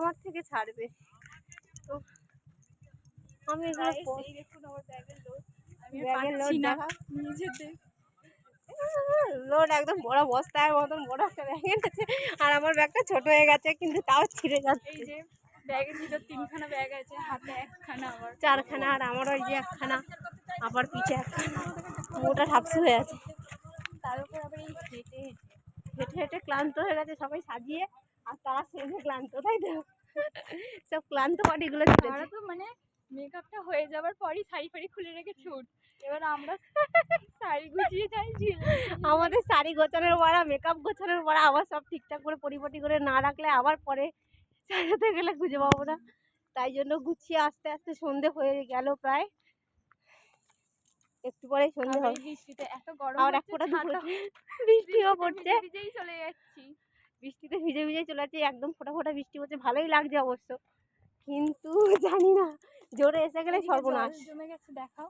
আমার থেকে ছাড়বে। তো আমি এগুলো দেখুন আমার ব্যাগের লোড, ব্যাগের লোড দেখা নিজেদের লোড একদম বড় বস্তার মতন বড় একটা ব্যাগ এনেছে, আর আমার ব্যাগটা ছোট হয়ে গেছে কিন্তু তাও ছিঁড়ে যাচ্ছে। এই যে ব্যাগের ভিতর 3খানা ব্যাগ আছে, হাতে 1খানা, আবার 4খানা, আর আমার ওই যে 1খানা, আবার পিঠে 1খানা, মোটা ঠাপসি হয়ে আছে। তার উপর আবার এই হেঁটে হেঁটে হেঁটে ক্লান্ত হয়ে গেছে সবাই সাজিয়ে, আর তারা সেজে ক্লান্ত, তাই তো? সব ক্লান্ত বডিগুলো তারা তো মানে মেকআপটা হয়ে যাবার পরই শাড়ি ফাড়ি খুলে রেখে ছুট। এবার আমরা শাড়ি গুছিয়ে যাই, আমাদের শাড়ি গোছানোর পড়া, মেকআপ গোছানোর পড়া, আবার সব ঠিকঠাক করে পরিপাটি করে না রাখলে আবার পরে সাজাতে গেলে খুঁজে পাবো না। তাই জন্য গুছিয়ে আস্তে আস্তে সন্ধে হয়ে গেল প্রায়, একটু পরে সন্ধে হবে। বৃষ্টিতে এত গরম আর এক ফোঁটা বৃষ্টিও পড়ছে, ভিজেই চলে যাচ্ছি। বৃষ্টিতে ভিজে ভিজে চলে যাচ্ছে, একদম ফোঁটা ফোঁটা বৃষ্টি পড়ছে, ভালোই লাগছে অবশ্য, কিন্তু জানি না জোরে এসে গেলে সর্বনাশ। জমে গেছে দেখাও।